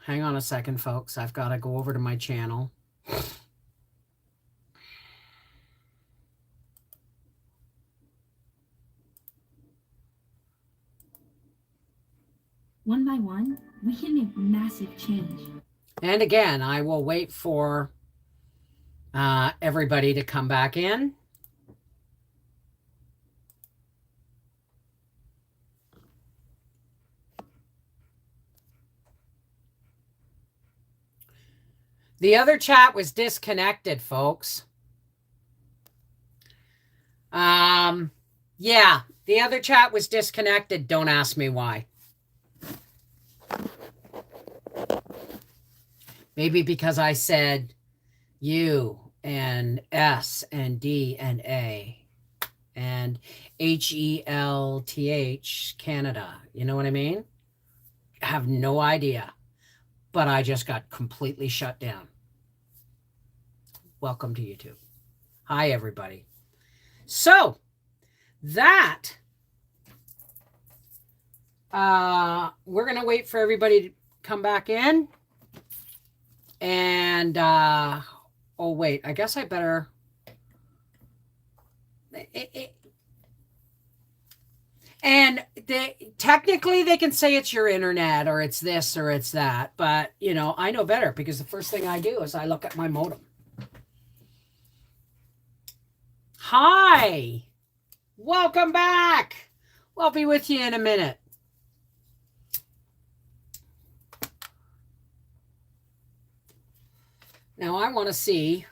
Hang on a second, folks. I've got to go over to my channel. One by one, we can make massive change. And again, I will wait for everybody to come back in. The other chat was disconnected, folks. Yeah, the other chat was disconnected. Don't ask me why. Maybe because I said U and S and D and A and HELTH, Canada. You know what I mean? I have no idea. But I just got completely shut down. Welcome to YouTube. Hi, everybody. So, that, we're going to wait for everybody to come back in. And, oh, wait, I guess I better, and technically they can say it's your internet or it's this or it's that, but, you know, I know better because the first thing I do is I look at my modem. Hi, welcome back. I'll be with you in a minute. Now I want to see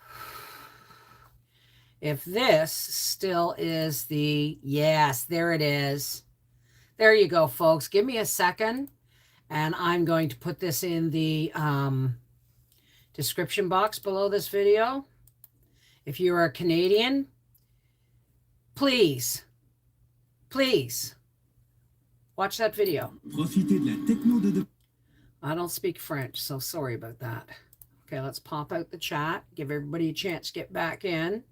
if this still is the, yes, there it is. There you go, folks. Give me a second, and I'm going to put this in the description box below this video. If you are a Canadian, please watch that video. I don't speak French, so sorry about that. Okay, let's pop out the chat, give everybody a chance to get back in.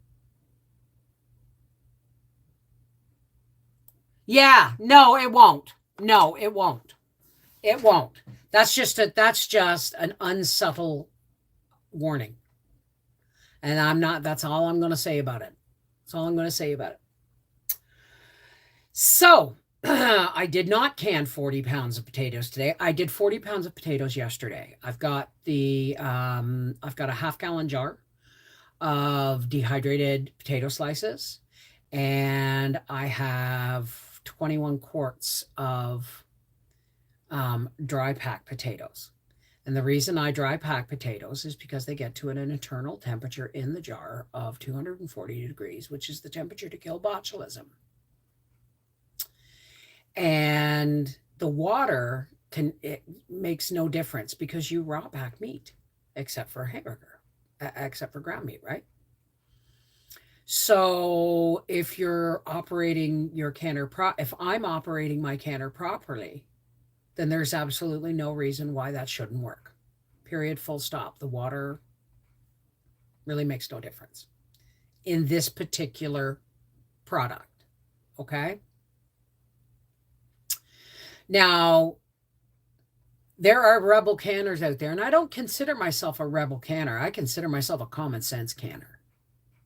Yeah, no, it won't. No, it won't. It won't. That's just an unsubtle warning. And that's all I'm going to say about it. That's all I'm going to say about it. So, I did not can 40 pounds of potatoes today. I did 40 pounds of potatoes yesterday. I've got I've got a half-gallon jar of dehydrated potato slices, and I have 21 quarts of dry pack potatoes. And the reason I dry pack potatoes is because they get to an internal temperature in the jar of 240 degrees, which is the temperature to kill botulism. And the water it makes no difference because you raw pack meat, except for hamburger, except for ground meat, right? So if you're operating your canner if I'm operating my canner properly, then there's absolutely no reason why that shouldn't work. Period, full stop. The water really makes no difference in this particular product, okay? Now, there are rebel canners out there, and I don't consider myself a rebel canner. I consider myself a common sense canner,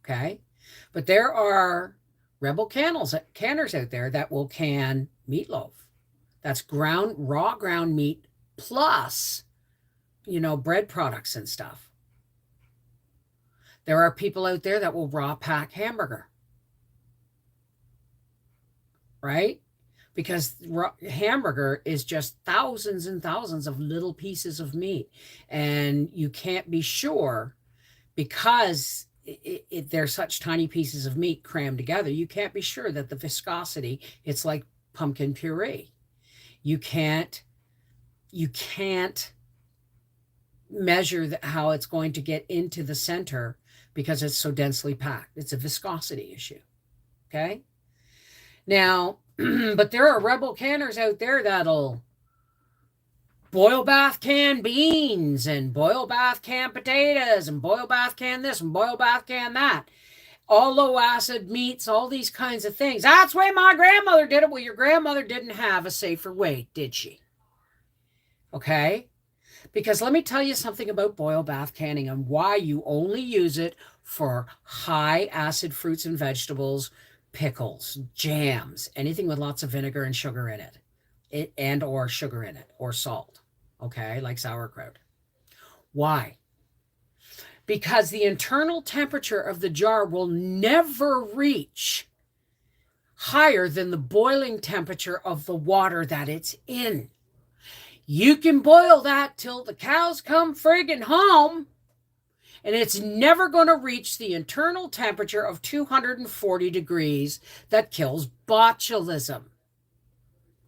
okay? But there are rebel canners out there that will can meatloaf. That's raw ground meat plus, you know, bread products and stuff. There are people out there that will raw pack hamburger, right? Because hamburger is just thousands and thousands of little pieces of meat. And you can't be sure because they're such tiny pieces of meat crammed together. You can't be sure that the viscosity, it's like pumpkin puree. You can't measure how it's going to get into the center because it's so densely packed. It's a viscosity issue, okay? Now, but there are rebel canners out there that'll boil bath can beans and boil bath can potatoes and boil bath can this and boil bath can that. All low acid meats, all these kinds of things. That's the way my grandmother did it. Well, your grandmother didn't have a safer way, did she? Okay? Because let me tell you something about boil bath canning and why you only use it for high acid fruits and vegetables, pickles, jams, anything with lots of vinegar and sugar in it, and or sugar in it or salt, okay, like sauerkraut. Why? Because the internal temperature of the jar will never reach higher than the boiling temperature of the water that it's in. You can boil that till the cows come friggin' home, and it's never going to reach the internal temperature of 240 degrees that kills botulism.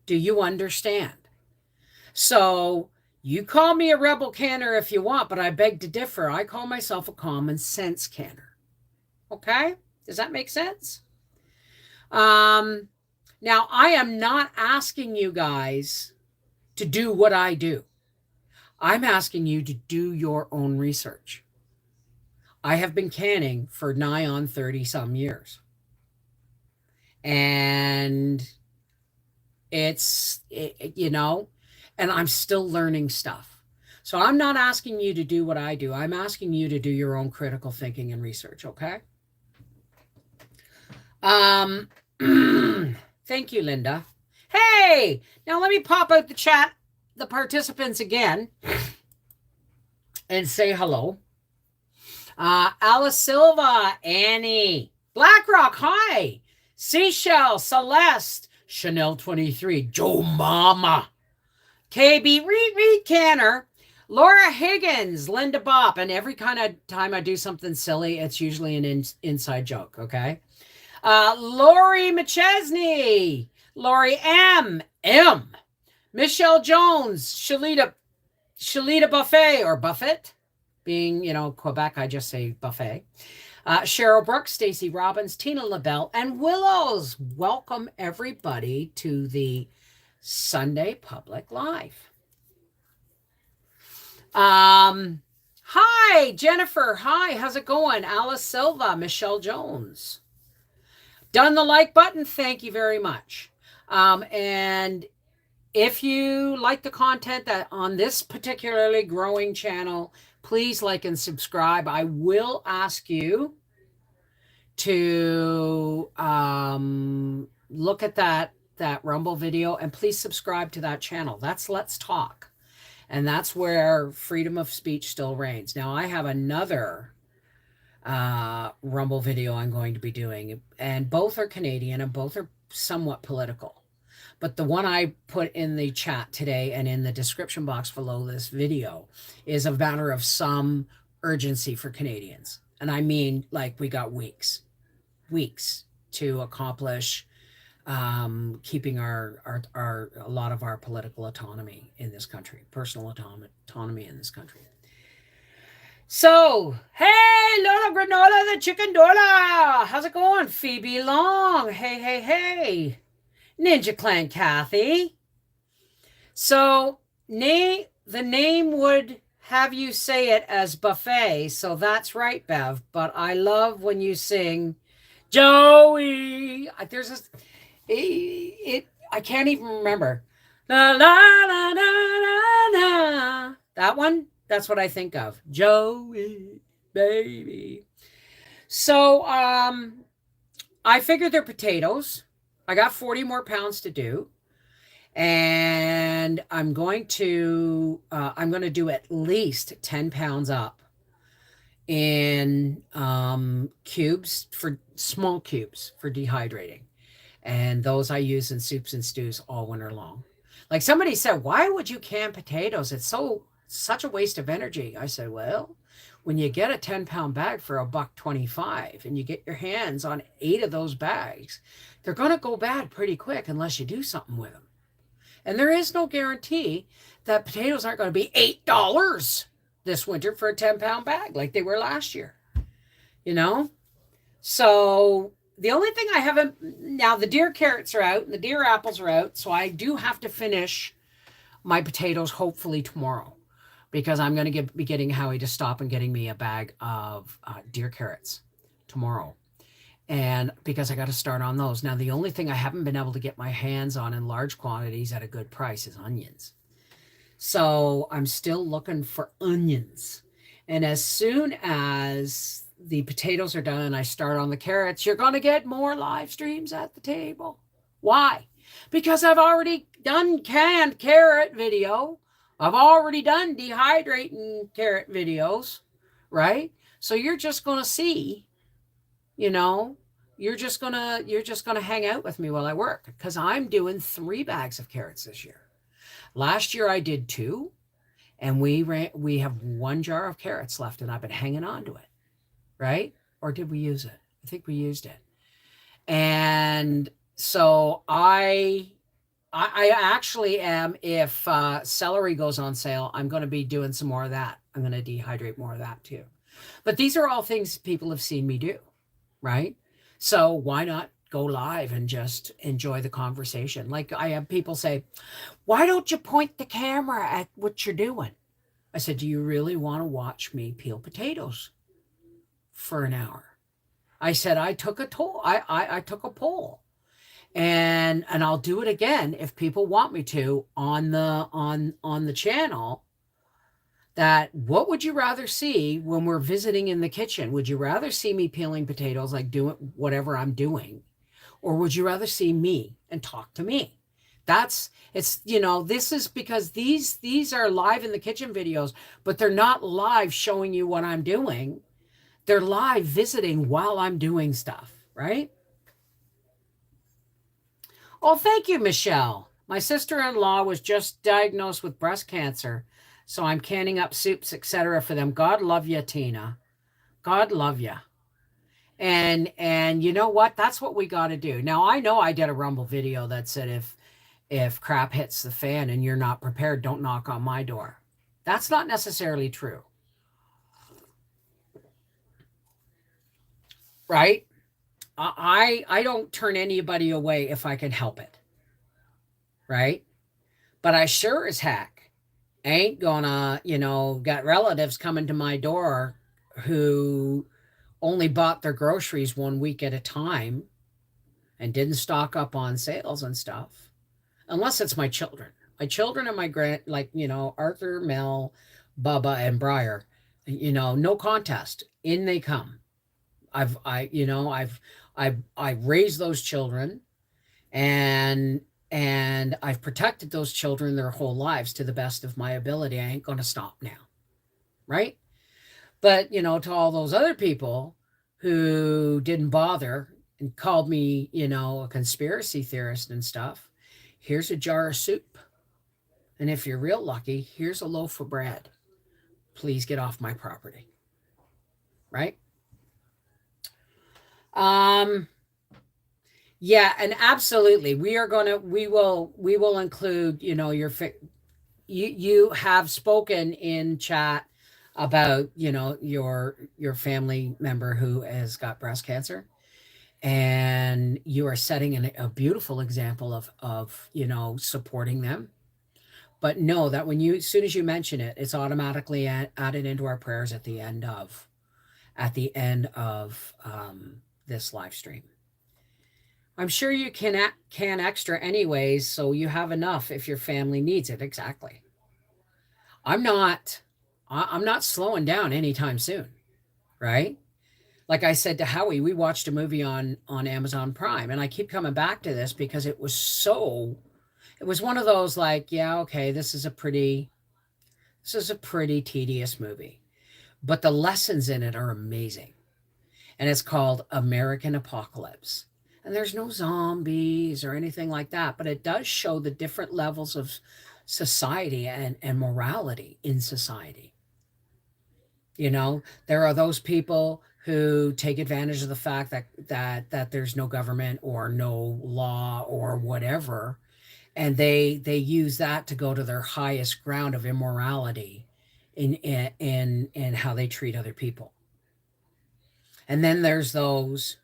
Do you understand? So you call me a rebel canner if you want, but I beg to differ. I call myself a common sense canner. Okay? Does that make sense? Now, I am not asking you guys to do what I do. I'm asking you to do your own research. I have been canning for nigh on 30 some years. And and I'm still learning stuff. So I'm not asking you to do what I do. I'm asking you to do your own critical thinking and research, okay? Thank you, Linda. Hey, now let me pop out the chat, the participants again, and say hello. Alice Silva, Annie, Blackrock, hi. Seashell, Celeste, Chanel 23, Joe Mama, KB, Reed Canner, Laura Higgins, Linda Bop, and every kind of time I do something silly, it's usually an inside joke, okay? Lori McChesney, Lori M, Michelle Jones, Shalita Buffet or Buffett, being, Quebec, I just say buffet. Cheryl Brooks, Stacy Robbins, Tina LaBelle, and Willows. Welcome, everybody, to the Sunday Public Live. Hi, Jennifer. Hi, how's it going? Alice Silva, Michelle Jones. Done the like button. Thank you very much. And if you like the content that on this particularly growing channel, please like and subscribe. I will ask you to look at that Rumble video and please subscribe to that channel. That's Let's Talk. And that's where freedom of speech still reigns. Now, I have another Rumble video I'm going to be doing, and both are Canadian and both are somewhat political. But the one I put in the chat today and in the description box below this video is a matter of some urgency for Canadians. And I mean, like, we got weeks to accomplish keeping a lot of our political autonomy in this country, personal autonomy in this country. So, hey, Lola Granola, the Chicken Dola. How's it going? Phoebe Long. Hey. Ninja Clan Kathy. So, the name would have you say it as buffet. So that's right, Bev. But I love when you sing Joey. There's I can't even remember. La la la la la la. That one. That's what I think of. Joey, baby. So I figured they're potatoes. I got 40 more pounds to do. And I'm going to do at least 10 pounds up in cubes, for small cubes for dehydrating. And those I use in soups and stews all winter long. Like somebody said, why would you can potatoes? It's such a waste of energy. I said, well, when you get a 10-pound bag for $1.25 and you get your hands on 8 of those bags, they're going to go bad pretty quick unless you do something with them. And there is no guarantee that potatoes aren't going to be $8 this winter for a 10-pound bag like they were last year. So the only thing I haven't, now the deer carrots are out and the deer apples are out. So I do have to finish my potatoes hopefully tomorrow, because I'm going to be getting Howie to stop and getting me a bag of deer carrots tomorrow. And because I got to start on those. Now, the only thing I haven't been able to get my hands on in large quantities at a good price is onions. So I'm still looking for onions. And as soon as the potatoes are done and I start on the carrots, you're going to get more live streams at the table. Why? Because I've already done canned carrot video. I've already done dehydrating carrot videos, right? So you're just going to see, you know, you're just going to hang out with me while I work cuz I'm doing 3 bags of carrots this year. Last year I did 2 and we have 1 jar of carrots left and I've been hanging on to it, right? Or did we use it? I think we used it. And so I actually am, if celery goes on sale, I'm going to be doing some more of that. I'm going to dehydrate more of that too. But these are all things people have seen me do, right? So why not go live and just enjoy the conversation? Like I have people say, why don't you point the camera at what you're doing? I said, do you really want to watch me peel potatoes for an hour? I said, I took a toll. I took a poll and I'll do it again if people want me to on the channel. That what would you rather see when we're visiting in the kitchen? Would you rather see me peeling potatoes, like doing whatever I'm doing, or would you rather see me and talk to me? That's it's this is because these are live in the kitchen videos, but they're not live showing you what I'm doing. They're live visiting while I'm doing stuff, right? Oh, thank you, Michelle. My sister-in-law was just diagnosed with breast cancer, so I'm canning up soups, etc. for them. God love you, Tina. God love you. And you know what? That's what we got to do. Now I know I did a Rumble video that said if crap hits the fan and you're not prepared, don't knock on my door. That's not necessarily true. Right? I don't turn anybody away if I can help it. Right? But I sure as heck ain't gonna, got relatives coming to my door who only bought their groceries 1 week at a time and didn't stock up on sales and stuff. Unless it's my children. My children and my like, Arthur, Mel, Bubba, and Briar, no contest. In they come. I've raised those children and I've protected those children their whole lives to the best of my ability. I ain't going to stop now. Right? But, to all those other people who didn't bother and called me, a conspiracy theorist and stuff, here's a jar of soup. And if you're real lucky, here's a loaf of bread. Please get off my property. Right? Yeah, and absolutely. We will include, you have spoken in chat about, your family member who has got breast cancer, and you are setting a beautiful example of, supporting them. But know that as soon as you mention it, it's automatically added into our prayers at the end of this live stream. I'm sure you can extra anyways, so you have enough if your family needs it. Exactly. I'm not slowing down anytime soon, right? Like I said to Howie, we watched a movie on Amazon Prime, and I keep coming back to this because it was one of those like, yeah, okay, this is a pretty tedious movie, but the lessons in it are amazing. And it's called American Apocalypse. And there's no zombies or anything like that, but it does show the different levels of society and morality in society. There are those people who take advantage of the fact that there's no government or no law or whatever, and they use that to go to their highest ground of immorality in how they treat other people. And then there's those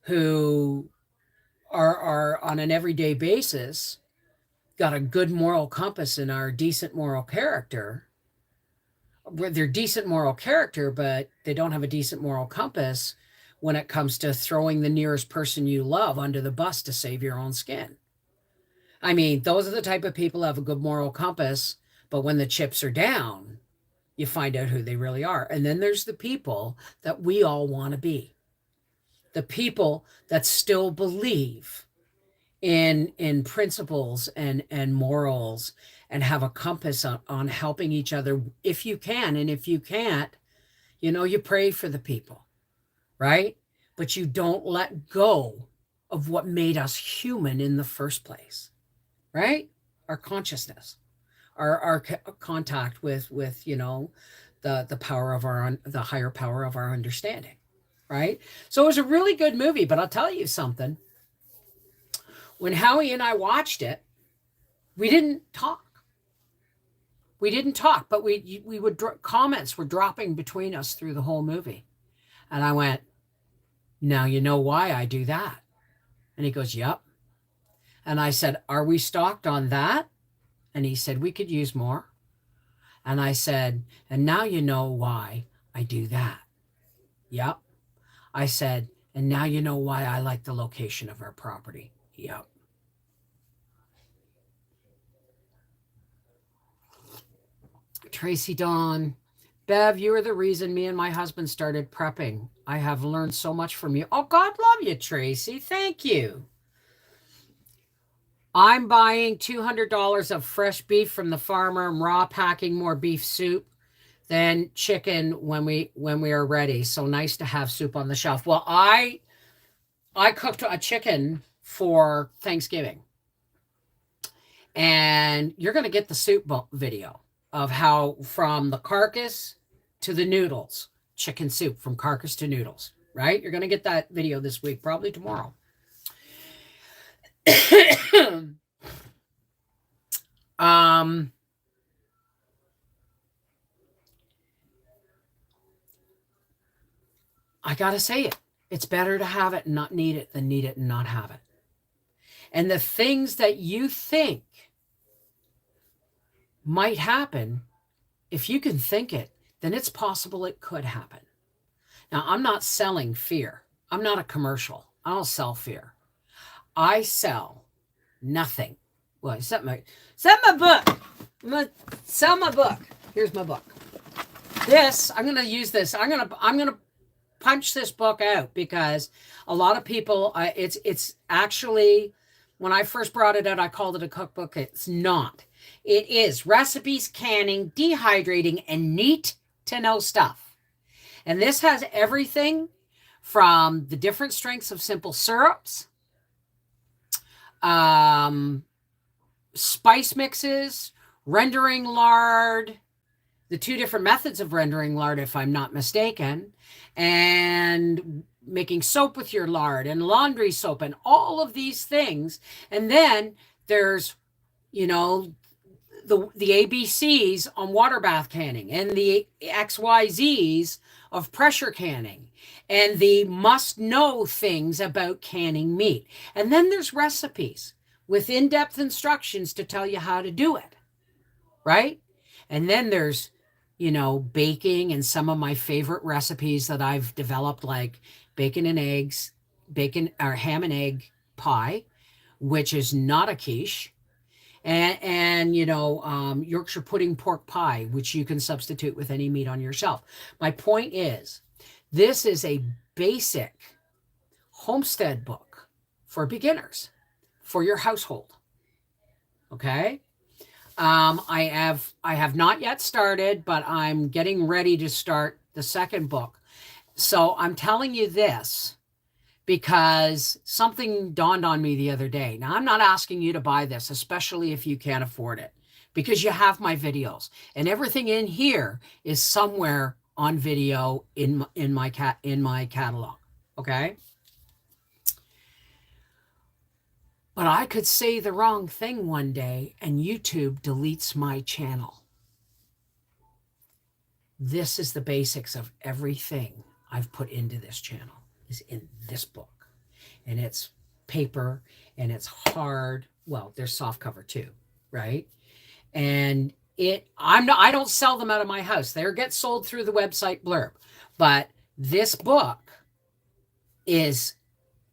who are on an everyday basis, got a good moral compass and are decent moral character. They're decent moral character, but they don't have a decent moral compass when it comes to throwing the nearest person you love under the bus to save your own skin. I mean, those are the type of people who have a good moral compass, But when the chips are down, you find out who they really are. And then there's the people that we all want to be. The people that still believe in principles and morals and have a compass on helping each other if you can. And if you can't, you pray for the people, right? But you don't let go of what made us human in the first place, right? Our consciousness, our contact with the power of the higher power of our understanding, right? So it was a really good movie. But I'll tell you something. When Howie and I watched it, we didn't talk. But we would comments were dropping between us through the whole movie, and I went, "Now you know why I do that." And he goes, "Yep." And I said, "Are we stocked on that?" And he said, "We could use more." And I said, "And now you know why I do that." "Yep." I said, "And now you know why I like the location of our property." "Yep." Tracy Dawn, Bev, you are the reason me and my husband started prepping. I have learned so much from you. Oh, God love you, Tracy. Thank you. I'm buying $200 of fresh beef from the farmer. I'm raw packing more beef soup than chicken when we are ready. So nice to have soup on the shelf. Well, I cooked a chicken for Thanksgiving, and you're going to get the soup video of how from the carcass to the noodles, chicken soup from carcass to noodles, right? You're going to get that video this week, probably tomorrow. I got to say it. It's better to have it and not need it than need it and not have it. And the things that you think might happen, if you can think it, then it's possible it could happen. Now, I'm not selling fear. I'm not a commercial. I don't sell fear. I sell nothing. Well, sell my book. I'm gonna sell my book. Here's my book. This, I'm gonna use this. I'm gonna punch this book out because a lot of people. It's actually, when I first brought it out, I called it a cookbook. It's not. It is recipes, canning, dehydrating, and neat to know stuff. And this has everything from the different strengths of simple syrups, spice mixes, rendering lard, the 2 different methods of rendering lard, if I'm not mistaken, and making soap with your lard and laundry soap and all of these things. And then there's, the ABCs on water bath canning and the XYZs of pressure canning and the must know things about canning meat. And then there's recipes with in-depth instructions to tell you how to do it, right? And then there's, baking and some of my favorite recipes that I've developed, like ham and egg pie, which is not a quiche. And Yorkshire pudding pork pie, which you can substitute with any meat on your shelf. My point is, this is a basic homestead book for beginners, for your household. Okay. I have not yet started, but I'm getting ready to start the second book. So I'm telling you this because something dawned on me the other day. Now, I'm not asking you to buy this, especially if you can't afford it, because you have my videos and everything in here is somewhere on video in my catalog. Okay. But I could say the wrong thing one day and YouTube deletes my channel. This is the basics of everything I've put into this channel is in this book. And it's paper and it's hard. Well, there's soft cover too, right? And I don't sell them out of my house. They get sold through the website Blurb. But this book is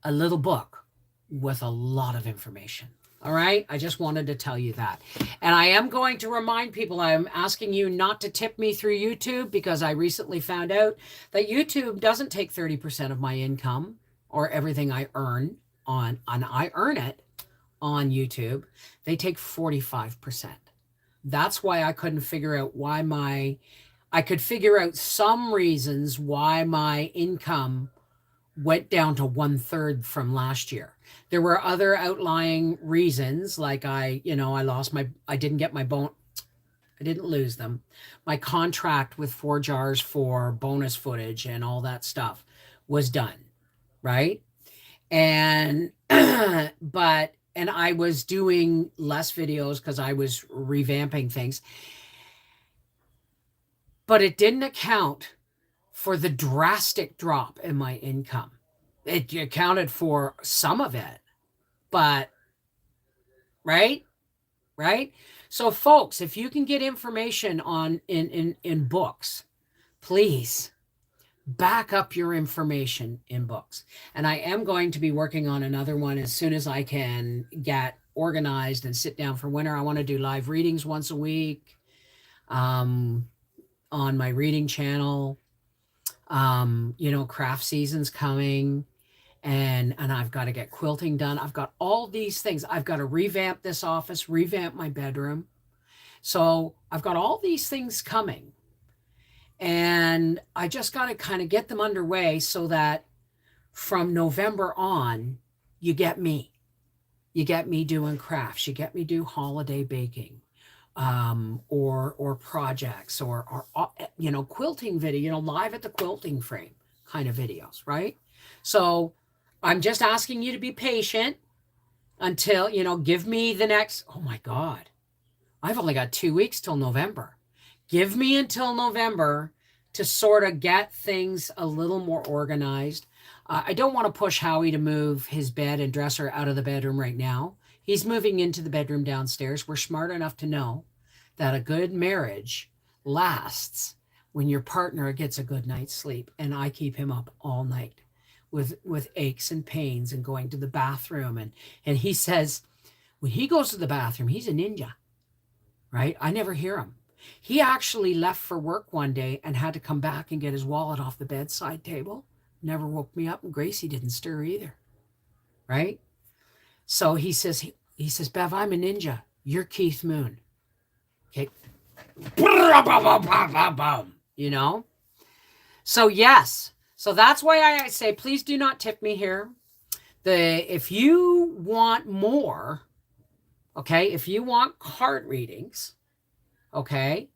a little book with a lot of information. All right. I just wanted to tell you that. And I am going to remind people, I'm asking you not to tip me through YouTube, because I recently found out that YouTube doesn't take 30% of my income or everything I earn on I earn it on YouTube. They take 45%. That's why I couldn't figure out I could figure out some reasons why my income went down to 1/3 from last year. There were other outlying reasons, like I didn't get my bone, I didn't lose them. My contract with 4Jars for bonus footage and all that stuff was done, right? And, and I was doing less videos because I was revamping things, but it didn't account for the drastic drop in my income. It accounted for some of it, but right? Right? So folks, if you can get information on in books, please back up your information in books. And I am going to be working on another one as soon as I can get organized and sit down for winter. I want to do live readings once a week on my reading channel. Craft season's coming, and I've got to get quilting done. I've got all these things. I've got to revamp this office, revamp my bedroom. So I've got all these things coming, and I just got to kind of get them underway so that from November on, you get me. You get me doing crafts. You get me do holiday baking, or projects, or quilting video, live at the quilting frame kind of videos, right? So I'm just asking you to be patient until, give me the next, oh my God, I've only got 2 weeks till November. Give me until November to sort of get things a little more organized. I don't want to push Howie to move his bed and dresser out of the bedroom right now. He's moving into the bedroom downstairs. We're smart enough to know that a good marriage lasts when your partner gets a good night's sleep. And I keep him up all night with aches and pains and going to the bathroom. And he says, when he goes to the bathroom, he's a ninja, right? I never hear him. He actually left for work one day and had to come back and get his wallet off the bedside table. Never woke me up, and Gracie didn't stir either, right? So he says, Bev, I'm a ninja. You're Keith Moon. Okay. So yes. So that's why I say, please do not tip me here. If you want more, okay, if you want card readings, okay,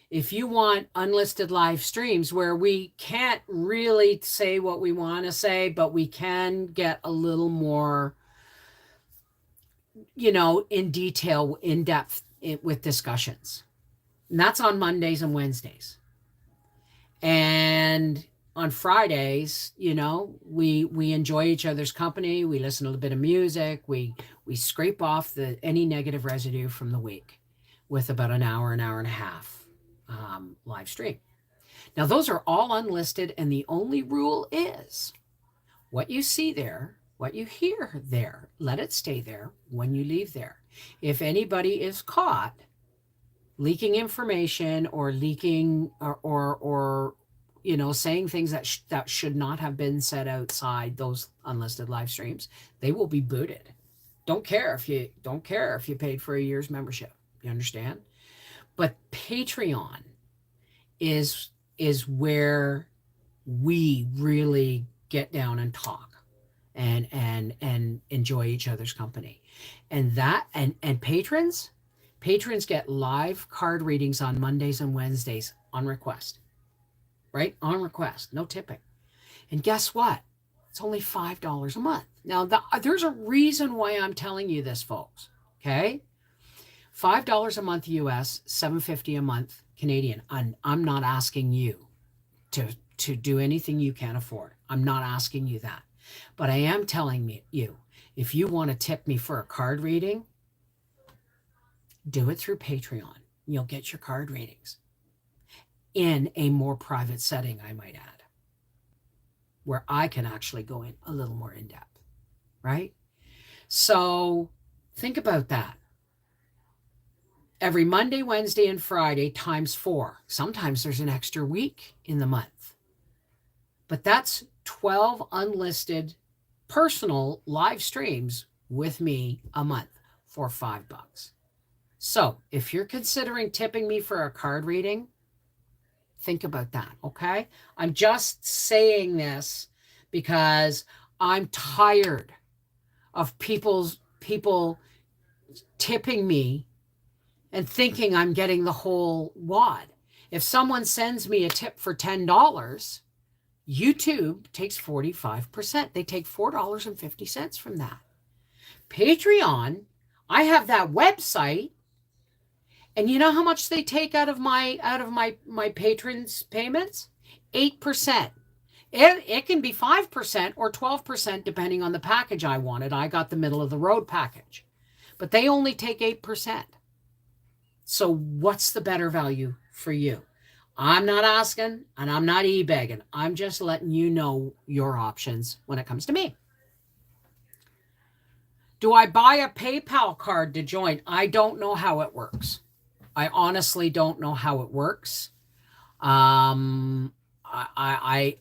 if you want unlisted live streams where we can't really say what we want to say, but we can get a little more, in detail, in depth with discussions. And that's on Mondays and Wednesdays. And on Fridays, we enjoy each other's company. We listen to a bit of music. We scrape off any negative residue from the week with about an hour and a half live stream. Now, those are all unlisted, and the only rule is what you see there, what you hear there, let it stay there when you leave there. If anybody is caught leaking information or leaking or saying things that should not have been said outside those unlisted live streams, they will be booted. Don't care if you paid for a year's membership. You understand? But Patreon is where we really get down and talk and enjoy each other's company. And patrons get live card readings on Mondays and Wednesdays on request. Right? On request, no tipping. And guess what? It's only $5 a month. Now, there's a reason why I'm telling you this, folks. Okay? $5 a month US, $7.50 a month Canadian. And I'm not asking you to do anything you can't afford. I'm not asking you that. But I am telling you, if you want to tip me for a card reading, do it through Patreon. You'll get your card readings in a more private setting, I might add, where I can actually go in a little more in depth, right? So think about that. Every Monday, Wednesday, and Friday times 4. Sometimes there's an extra week in the month. But that's 12 unlisted personal live streams with me a month for $5. So if you're considering tipping me for a card reading, think about that, okay? I'm just saying this because I'm tired of people tipping me and thinking I'm getting the whole wad. If someone sends me a tip for $10, YouTube takes 45%. They take $4.50 from that. Patreon, I have that website, and you know how much they take out of my patrons' payments? 8%. It can be 5% or 12% depending on the package I wanted. I got the middle of the road package, but they only take 8%. So what's the better value for you? I'm not asking and I'm not e-begging. I'm just letting you know your options when it comes to me. Do I buy a PayPal card to join? I don't know how it works. I honestly don't know how it works. I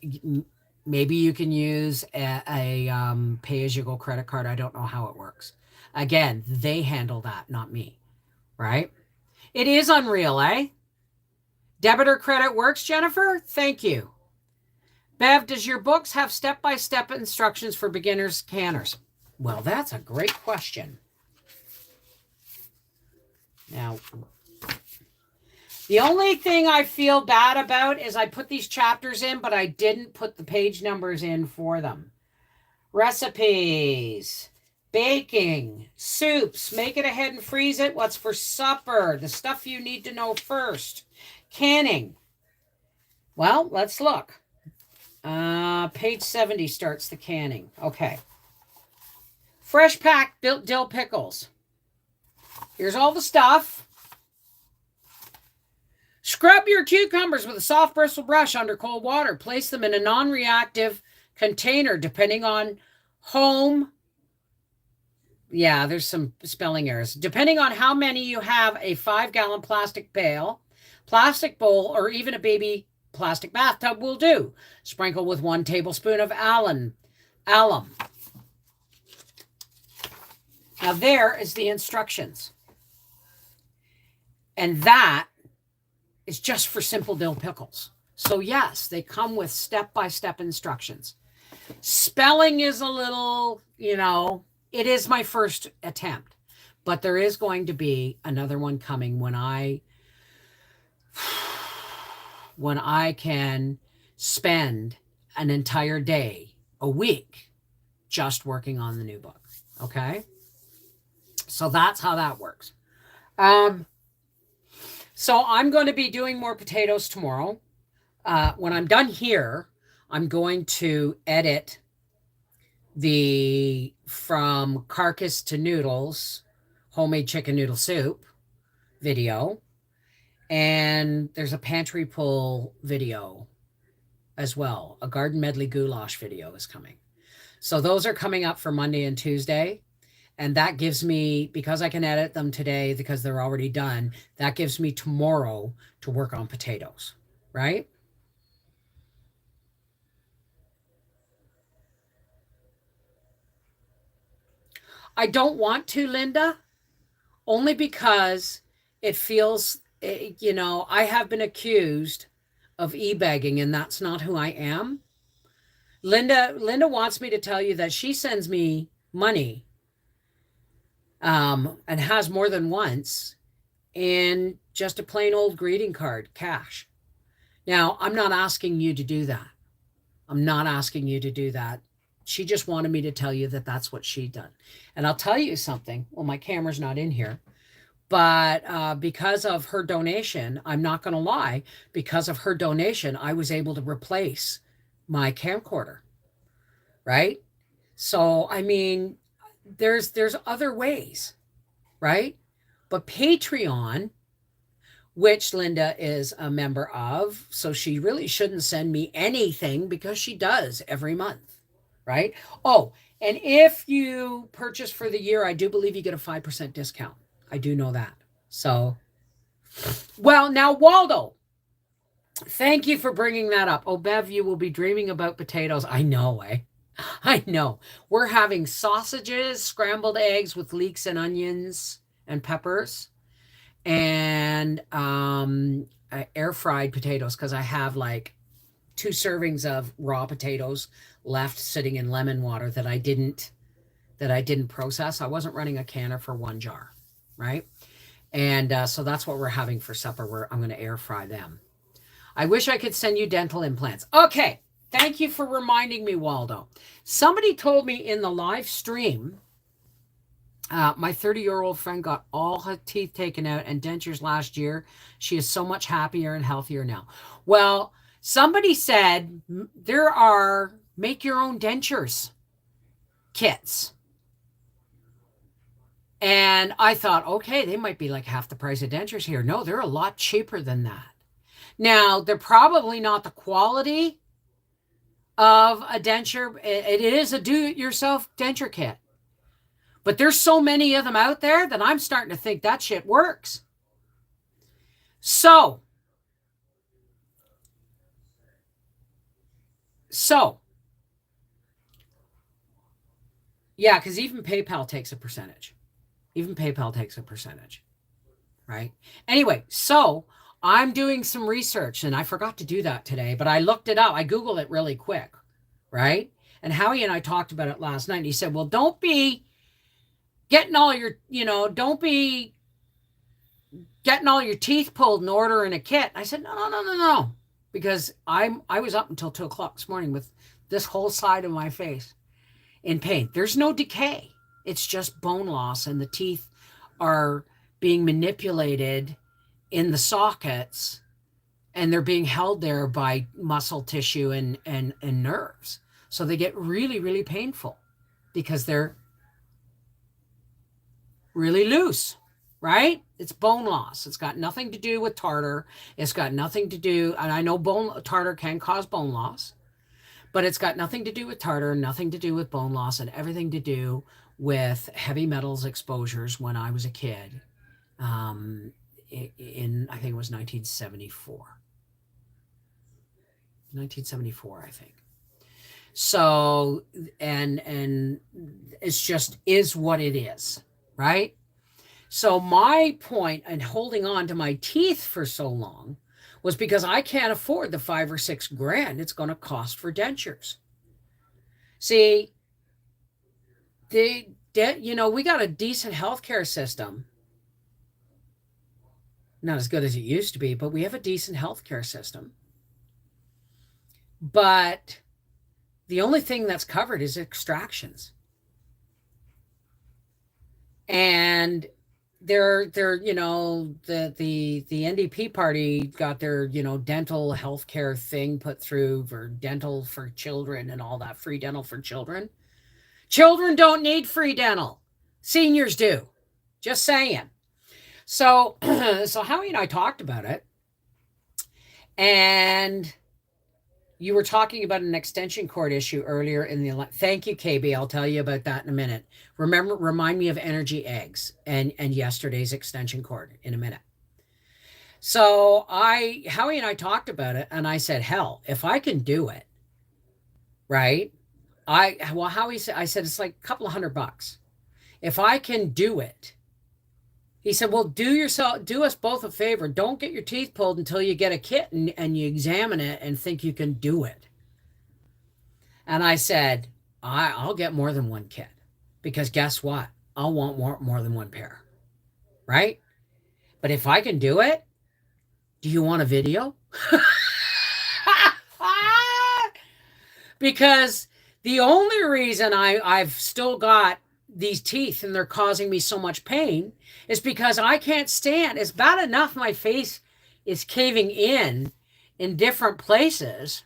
maybe you can use a pay-as-you-go credit card. I don't know how it works. Again, they handle that, not me, right? It is unreal, eh? Debit or credit works, Jennifer? Thank you. Bev, does your books have step-by-step instructions for beginners canners? Well, that's a great question. Now, the only thing I feel bad about is I put these chapters in, but I didn't put the page numbers in for them. Recipes, baking, soups, make it ahead and freeze it, what's for supper, the stuff you need to know first, canning. Well, let's look. Page 70 starts the canning. Okay. Fresh packed dill pickles. Here's all the stuff. Scrub your cucumbers with a soft bristle brush under cold water. Place them in a non-reactive container, depending on home. Yeah, there's some spelling errors. Depending on how many you have, a 5-gallon plastic pail, plastic bowl, or even a baby plastic bathtub will do. Sprinkle with 1 tablespoon of alum. Now there is the instructions. And that is just for simple dill pickles. So yes, they come with step-by-step instructions. Spelling is a little, it is my first attempt, but there is going to be another one coming when I can spend an entire day, a week, just working on the new book. Okay? So that's how that works. So I'm going to be doing more potatoes tomorrow. When I'm done here, I'm going to edit the From Carcass to Noodles homemade chicken noodle soup video. And there's a pantry pull video as well. A garden medley goulash video is coming. So those are coming up for Monday and Tuesday. And that gives me, because I can edit them today because they're already done, that gives me tomorrow to work on potatoes, right? I don't want to, Linda, only because it feels, I have been accused of e-begging, and that's not who I am. Linda wants me to tell you that she sends me money and has more than once in just a plain old greeting card, cash. Now, I'm not asking you to do that. I'm not asking you to do that. She just wanted me to tell you that that's what she done. And I'll tell you something. Well, my camera's not in here. But because of her donation, I'm not going to lie, because of her donation, I was able to replace my camcorder, right? So, I mean, there's other ways, right? But Patreon, which Linda is a member of, so she really shouldn't send me anything because she does every month, right? Oh, And if you purchase for the year, I do believe you get a 5% discount. I do know that. So, well, now, Waldo, thank you for bringing that up. Oh, Bev, you will be dreaming about potatoes. I know, eh? I know. We're having sausages, scrambled eggs with leeks and onions and peppers, and air fried potatoes because I have like 2 servings of raw potatoes left sitting in lemon water that I didn't process. I wasn't running a canner for 1 jar, right? And so that's what we're having for supper. I'm going to air fry them. I wish I could send you dental implants. Okay. Thank you for reminding me, Waldo. Somebody told me in the live stream, my 30-year-old friend got all her teeth taken out and dentures last year. She is so much happier and healthier now. Well, somebody said there are make your own dentures kits. And I thought, okay, they might be like half the price of dentures here. No, they're a lot cheaper than that. Now, they're probably not the quality of a denture. It is a do-it-yourself denture kit. But there's so many of them out there that I'm starting to think that shit works. So, yeah, because even PayPal takes a percentage. Right? Anyway, so I'm doing some research, and I forgot to do that today, but I looked it up. I Googled it really quick, right? And Howie and I talked about it last night, and he said, well, don't be getting all your, don't be getting all your teeth pulled and ordering a kit. I said, no. Because I was up until 2 o'clock this morning with this whole side of my face in pain. There's no decay. It's just bone loss, and the teeth are being manipulated in the sockets, and they're being held there by muscle tissue and nerves. So they get really, really painful because they're really loose, right? It's bone loss. It's got nothing to do with tartar. It's got nothing to do, and I know tartar can cause bone loss, but it's got nothing to do with tartar, nothing to do with bone loss, and everything to do with heavy metals exposures when I was a kid. In I think it was 1974, I think. So, and it's just is what it is, right? So my point in holding on to my teeth for so long was because I can't afford the $5 or $6 grand it's going to cost for dentures. See, we got a decent healthcare system. Not as good as it used to be, but we have a decent healthcare system. But the only thing that's covered is extractions. And the NDP party got their, dental healthcare thing put through for dental for children and all that, free dental for children. Children don't need free dental. Seniors do. Just saying. So Howie and I talked about it, and you were talking about an extension cord issue earlier in the. Thank you, KB. I'll tell you about that in a minute. Remind me of energy eggs and yesterday's extension cord in a minute. So Howie and I talked about it, and I said, hell, if I can do it, right? Howie said, I said it's like a couple of $100. If I can do it. He said, well, do us both a favor. Don't get your teeth pulled until you get a kit and you examine it and think you can do it. And I said, I'll get more than one kit because guess what? I'll want more than one pair, right? But if I can do it, do you want a video? Because the only reason I've still got these teeth and they're causing me so much pain is because I can't stand. It's bad enough my face is caving in different places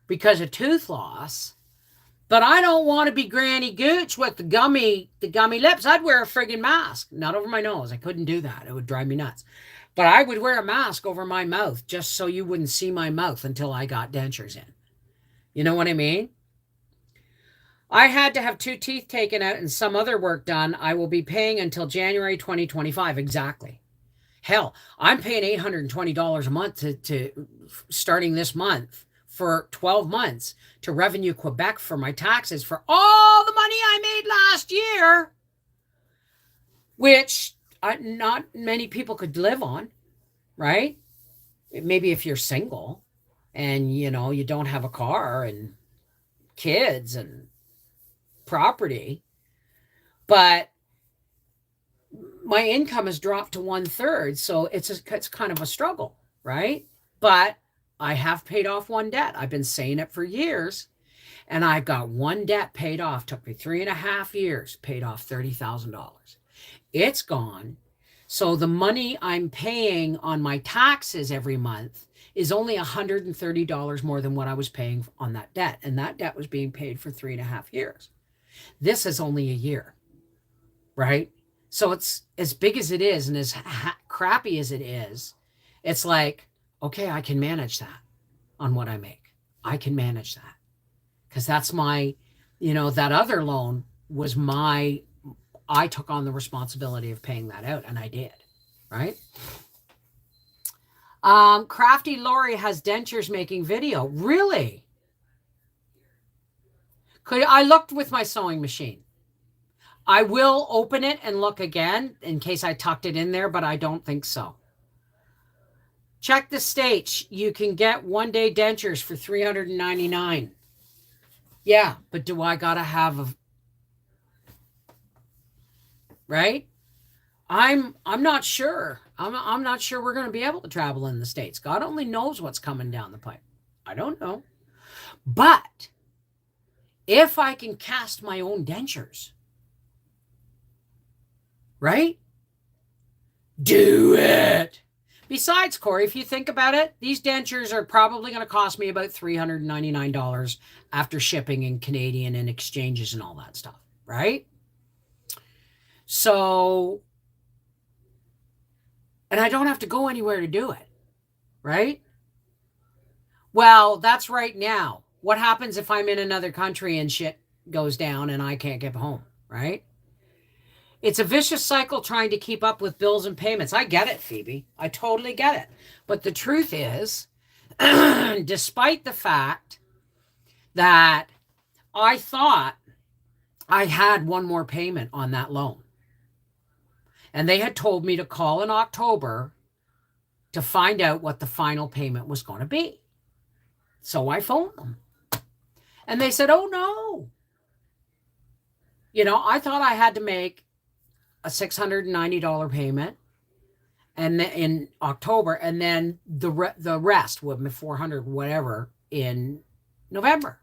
because of tooth loss, but I don't want to be Granny Gooch with the gummy lips. I'd wear a friggin' mask, not over my nose. I couldn't do that. It would drive me nuts. But I would wear a mask over my mouth just so you wouldn't see my mouth until I got dentures in. You know what I mean? I had to have 2 teeth taken out and some other work done. I will be paying until January 2025. Exactly. Hell, I'm paying $820 a month to starting this month for 12 months to Revenue Quebec for my taxes for all the money I made last year, which not many people could live on, right? Maybe if you're single and you don't have a car and kids and property, but my income has dropped to 1/3, so it's kind of a struggle, right? But I have paid off one debt. I've been saying it for years, and I've got one debt paid off. Took me 3.5 years, paid off $30,000. It's gone. So the money I'm paying on my taxes every month is only $130 more than what I was paying on that debt, and that debt was being paid for 3.5 years. This is only a year, right? So it's as big as it is and as crappy as it is, it's like, okay, I can manage that on what I make. I can manage that because that's my, that other loan was I took on the responsibility of paying that out, and I did, right? Crafty Lori has dentures making video. Really? I looked with my sewing machine. I will open it and look again in case I tucked it in there, but I don't think so. Check the States. You can get one-day dentures for $399. Yeah, but do I gotta have right? I'm not sure. I'm not sure we're going to be able to travel in the States. God only knows what's coming down the pipe. I don't know. But if I can cast my own dentures, right? Do it. Besides, Corey, if you think about it, these dentures are probably going to cost me about $399 after shipping and Canadian and exchanges and all that stuff, right? So, and I don't have to go anywhere to do it, right? Well, that's right now. What happens if I'm in another country and shit goes down and I can't get home, right? It's a vicious cycle trying to keep up with bills and payments. I get it, Phoebe. I totally get it. But the truth is, despite the fact that I thought I had one more payment on that loan, and they had told me to call in October to find out what the final payment was going to be. So I phoned them. And they said, oh, no. I thought I had to make a $690 payment and in October, and then the rest would be $400 whatever in November.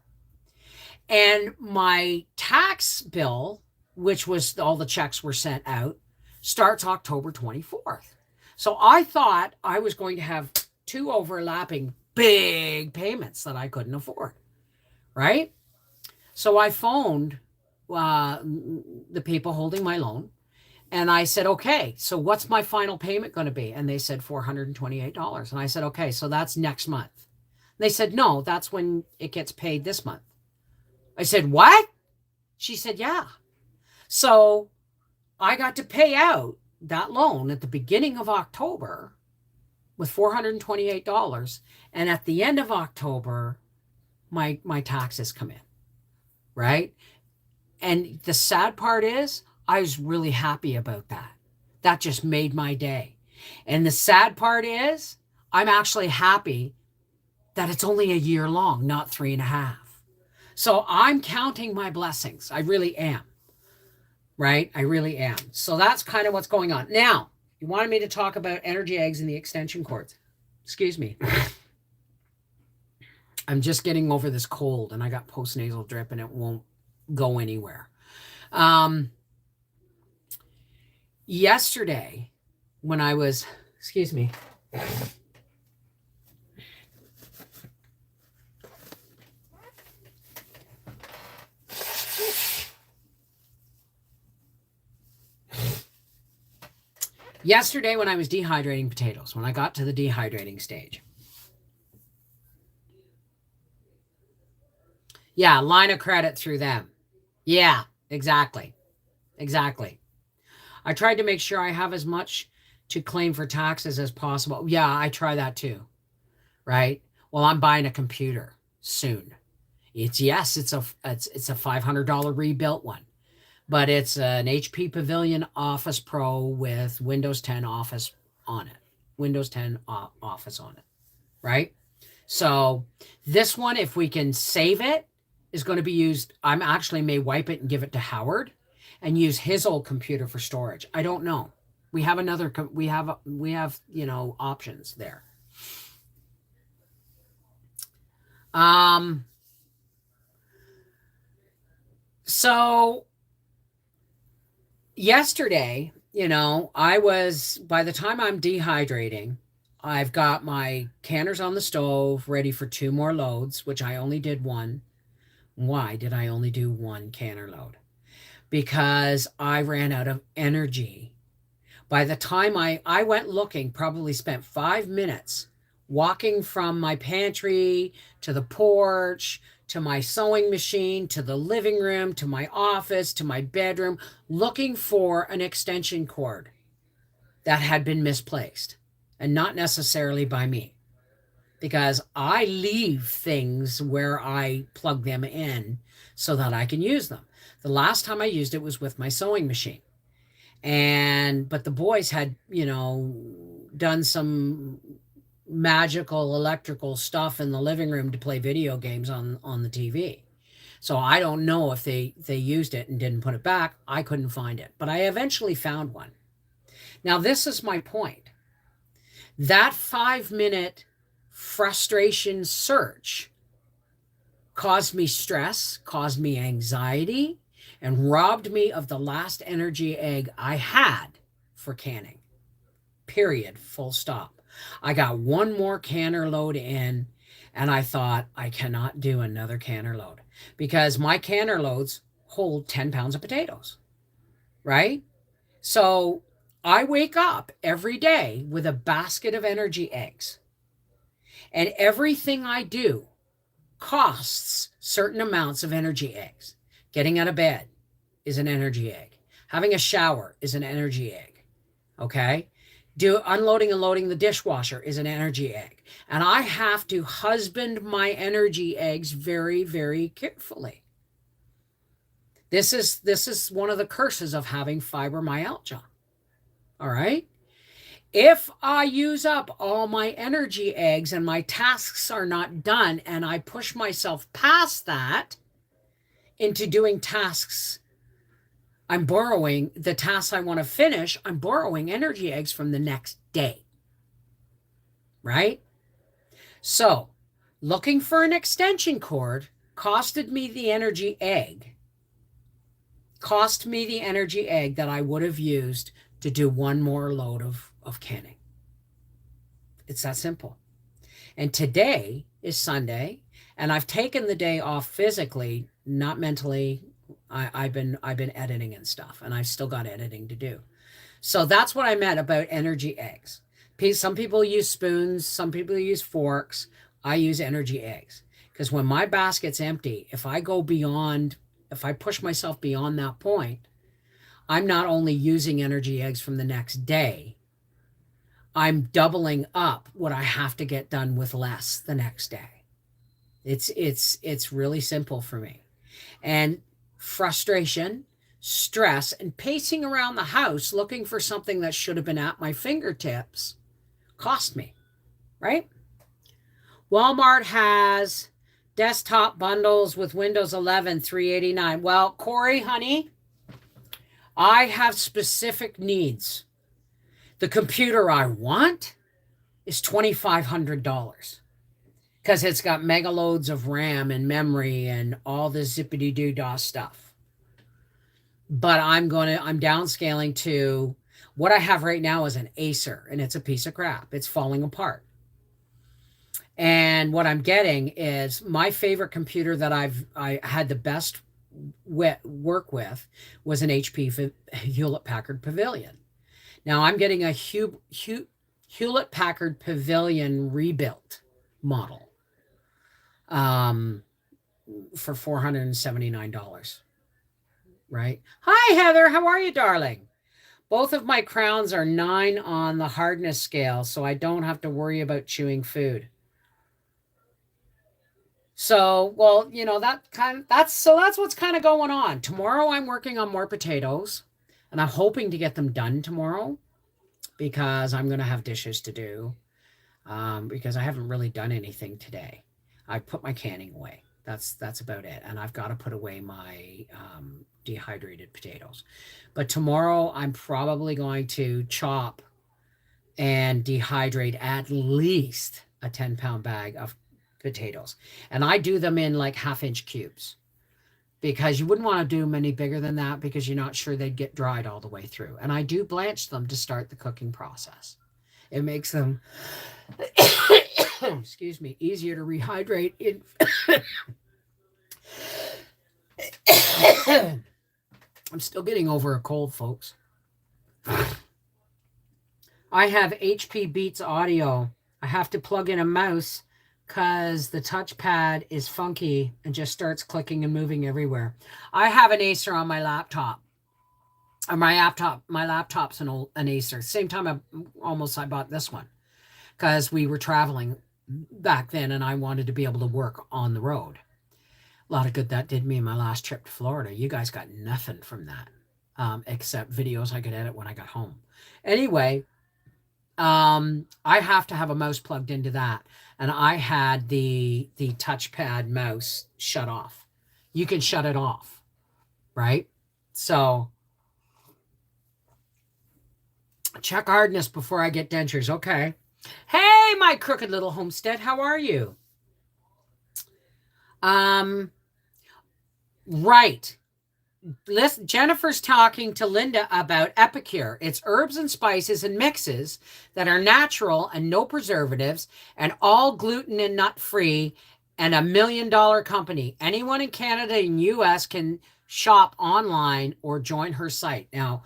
And my tax bill, which was all the checks were sent out, starts October 24th. So I thought I was going to have 2 overlapping big payments that I couldn't afford, right? So I phoned the people holding my loan, and I said, okay, so what's my final payment going to be? And they said $428. And I said, okay, so that's next month. They said, no, that's when it gets paid this month. I said, what? She said, yeah. So I got to pay out that loan at the beginning of October with $428. And at the end of October, my taxes come in, right? And the sad part is I was really happy about that. That just made my day. And the sad part is I'm actually happy that it's only a year long, not 3.5. So I'm counting my blessings. I really am. Right? I really am. So that's kind of what's going on. Now, you wanted me to talk about energy eggs and the extension cords. Excuse me. I'm just getting over this cold and I got postnasal drip and it won't go anywhere. Yesterday, when I was, excuse me. Yesterday, when I was dehydrating potatoes, when I got to the dehydrating stage. Yeah, line of credit through them. Yeah, exactly. Exactly. I tried to make sure I have as much to claim for taxes as possible. Yeah, I try that too, right? Well, I'm buying a computer soon. It's a $500 rebuilt one, but it's an HP Pavilion Office Pro with Windows 10 Office on it. Windows 10 Office on it, right? So this one, if we can save it, is going to be used. I'm actually may wipe it and give it to Howard and use his old computer for storage. I don't know. We have another, options there. Um, so yesterday, by the time I'm dehydrating, I've got my canners on the stove ready for two more loads, which I only did one. Why did I only do one canner load? Because I ran out of energy. By the time I went looking, probably spent 5 minutes walking from my pantry to the porch to my sewing machine to the living room to my office to my bedroom, looking for an extension cord that had been misplaced, and not necessarily by me, because I leave things where I plug them in so that I can use them. The last time I used it was with my sewing machine. But the boys had, done some magical electrical stuff in the living room to play video games on the TV. So I don't know if they used it and didn't put it back. I couldn't find it, but I eventually found one. Now this is my point. That 5 minute frustration search caused me stress, caused me anxiety, and robbed me of the last energy egg I had for canning. Period. Full stop. I got one more canner load in, and I thought, I cannot do another canner load because my canner loads hold 10 pounds of potatoes, right? So I wake up every day with a basket of energy eggs, and everything I do costs certain amounts of energy eggs. Getting out of bed is an energy egg. Having a shower is an energy egg. Okay? Unloading and loading the dishwasher is an energy egg. And I have to husband my energy eggs very, very carefully. This is one of the curses of having fibromyalgia. All right? If I use up all my energy eggs and my tasks are not done and I push myself past that into doing tasks, I'm borrowing the tasks I want to finish, I'm borrowing energy eggs from the next day. Right? So, looking for an extension cord costed me the energy egg. Cost me the energy egg that I would have used to do one more load of canning. It's that simple. And today is Sunday, and I've taken the day off physically, not mentally. I've been editing and stuff, and I've still got editing to do. So that's what I meant about energy eggs. Some people use spoons, some people use forks. I use energy eggs because when my basket's empty, if I push myself beyond that point, I'm not only using energy eggs from the next day, I'm doubling up what I have to get done with less the next day. It's really simple for me. And frustration, stress, and pacing around the house looking for something that should have been at my fingertips cost me, right? Walmart has desktop bundles with Windows 11, $389. Well, Corey, honey, I have specific needs. The computer I want is $2,500 because it's got mega loads of RAM and memory and all this zippity doo dah stuff. But I'm downscaling to what I have right now is an Acer, and it's a piece of crap. It's falling apart. And what I'm getting is my favorite computer that I had the best work with was an HP Hewlett Packard Pavilion. Now I'm getting a Hewlett Packard Pavilion rebuilt model for $479. right? Hi, Heather. How are you, darling? Both of my crowns are 9 on the hardness scale, so I don't have to worry about chewing food. So, well, that's what's kind of going on. Tomorrow I'm working on more potatoes, and I'm hoping to get them done tomorrow because I'm going to have dishes to do. Because I haven't really done anything today. I put my canning away. That's about it, and I've got to put away my dehydrated potatoes. But tomorrow I'm probably going to chop and dehydrate at least a 10-pound bag of potatoes, and I do them in like half-inch cubes because you wouldn't want to do them any bigger than that because you're not sure they'd get dried all the way through. And I do blanch them to start the cooking process. It makes them excuse me, easier to rehydrate in I'm still getting over a cold, folks. I have HP Beats audio. I have to plug in a mouse because the touchpad is funky and just starts clicking and moving everywhere. I have an Acer on my laptop. Or my laptop's an Acer. Same time I bought this one because we were traveling back then and I wanted to be able to work on the road. A lot of good that did me in my last trip to Florida. You guys got nothing from that, except videos I could edit when I got home. Anyway, I have to have a mouse plugged into that, and I had the touchpad mouse shut off. You can shut it off, right? So check hardness before I get dentures. Okay. Hey, my crooked little homestead, how are you? Right. Listen, Jennifer's talking to Linda about Epicure. It's herbs and spices and mixes that are natural and no preservatives and all gluten and nut free and $1 million company. Anyone in Canada and US can shop online or join her site. Now,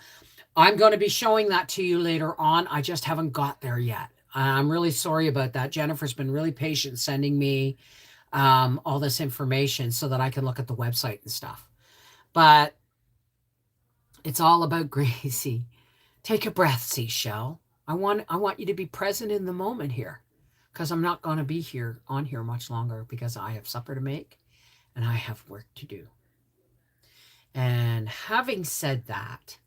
I'm going to be showing that to you later on. I just haven't got there yet. I'm really sorry about that. Jennifer's been really patient sending me all this information so that I can look at the website and stuff. But it's all about Gracie. Take a breath, seashell. I want you to be present in the moment here because I'm not going to be on here much longer because I have supper to make and I have work to do. And having said that,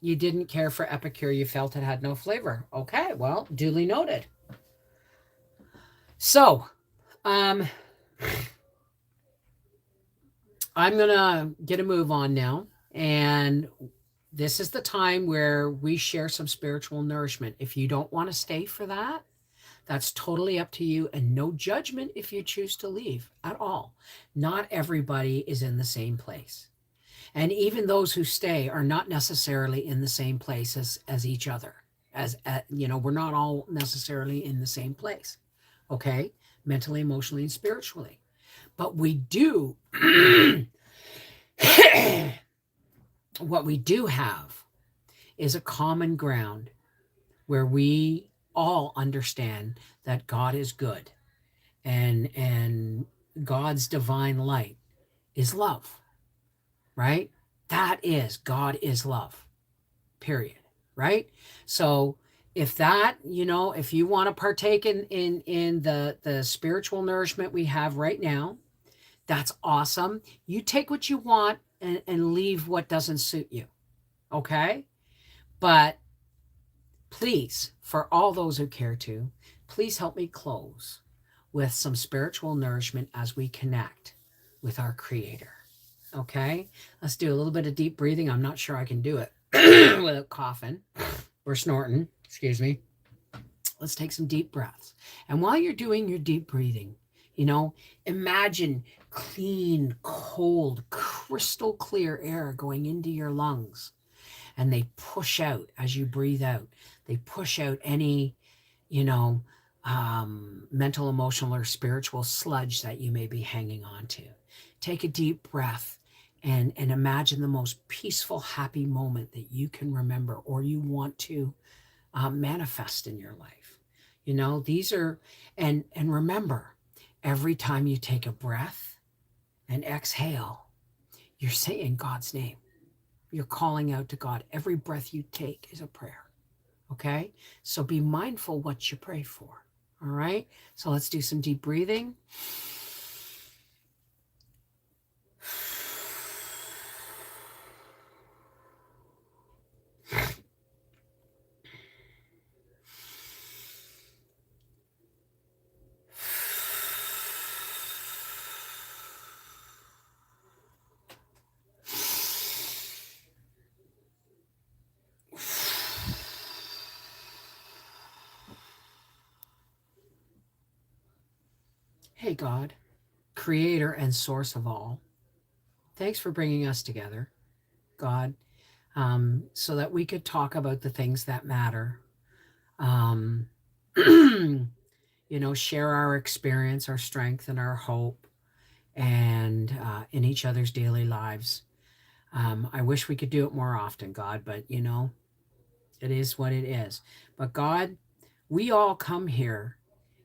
you didn't care for Epicure. You felt it had no flavor. Okay, well, duly noted. So, I'm going to get a move on now. And this is the time where we share some spiritual nourishment. If you don't want to stay for that, that's totally up to you, and no judgment if you choose to leave at all. Not everybody is in the same place. And even those who stay are not necessarily in the same place as each other. We're not all necessarily in the same place. Okay? Mentally, emotionally, and spiritually. But we do, what we do have is a common ground where we all understand that God is good and God's divine light is love, right? That is, God is love, period, right? So if if you want to partake in the spiritual nourishment we have right now, that's awesome. You take what you want and leave what doesn't suit you, okay? But please, for all those who care to, please help me close with some spiritual nourishment as we connect with our Creator. Okay? Let's do a little bit of deep breathing. I'm not sure I can do it without coughing or snorting. Excuse me. Let's take some deep breaths. And while you're doing your deep breathing, imagine clean, cold, crystal clear air going into your lungs. And they push out as you breathe out. They push out any, mental, emotional, or spiritual sludge that you may be hanging on to. Take a deep breath and imagine the most peaceful, happy moment that you can remember or you want to manifest in your life. These are, and remember, every time you take a breath and exhale, you're saying God's name. You're calling out to God. Every breath you take is a prayer. Okay? So be mindful what you pray for. All right? So let's do some deep breathing. Hey, God, creator and source of all, thanks for bringing us together, God, so that we could talk about the things that matter. Um, share our experience, our strength, and our hope, and in each other's daily lives. I wish we could do it more often, God, but it is what it is. But God, we all come here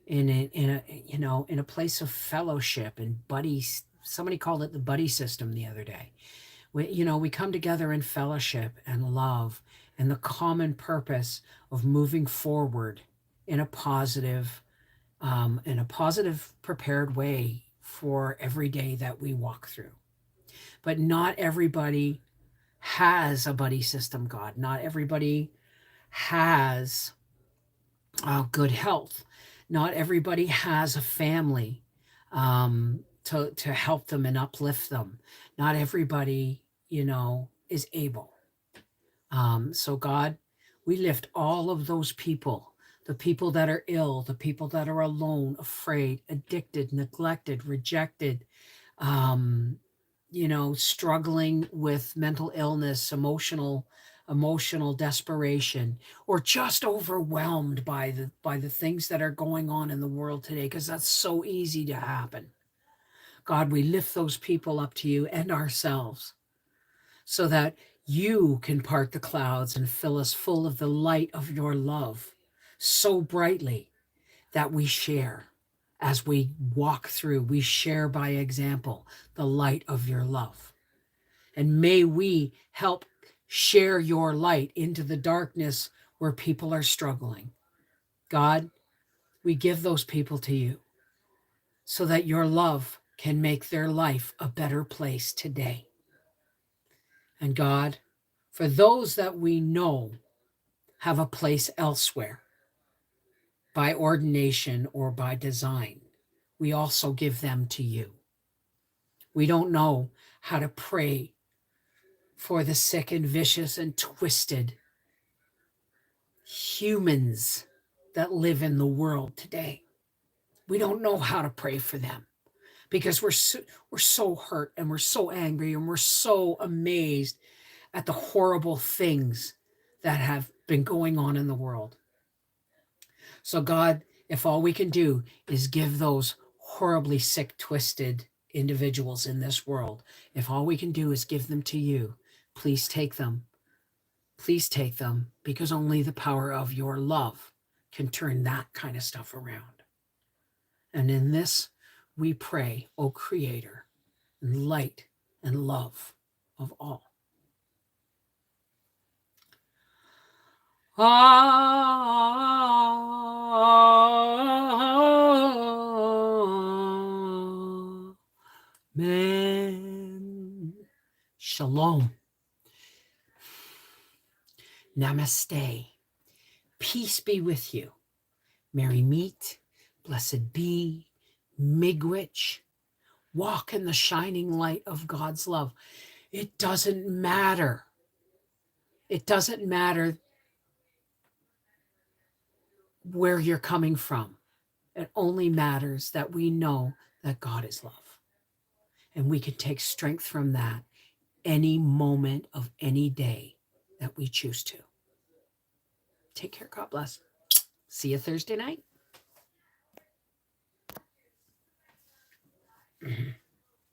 in a place of fellowship and buddies. Somebody called it the buddy system the other day. We come together in fellowship and love and the common purpose of moving forward in a positive prepared way for every day that we walk through. But not everybody has a buddy system, God. Not everybody has good health. Not everybody has a family to help them and uplift them. Not everybody, is able. So, God, we lift all of those people, the people that are ill, the people that are alone, afraid, addicted, neglected, rejected, um, struggling with mental illness, emotional desperation, or just overwhelmed by the things that are going on in the world today, because that's so easy to happen. God, we lift those people up to you and ourselves so that you can part the clouds and fill us full of the light of your love so brightly that we share. As we walk through, we share by example the light of your love. And may we help share your light into the darkness where people are struggling. God, we give those people to you so that your love can make their life a better place today. And God, for those that we know have a place elsewhere by ordination or by design, we also give them to you. We don't know how to pray for the sick and vicious and twisted humans that live in the world today. We don't know how to pray for them because we're so hurt and we're so angry and we're so amazed at the horrible things that have been going on in the world. So God, if all we can do is give those horribly sick, twisted individuals in this world, if all we can do is give them to you, please take them. Please take them, because only the power of your love can turn that kind of stuff around. And in this, we pray, O Creator, and light and love of all. Amen. Shalom. Namaste. Peace be with you. Merry meet, blessed be, miigwech. Walk in the shining light of God's love. It doesn't matter. It doesn't matter where you're coming from. It only matters that we know that God is love. And we can take strength from that any moment of any day that we choose to. Take care. God bless. See you Thursday night.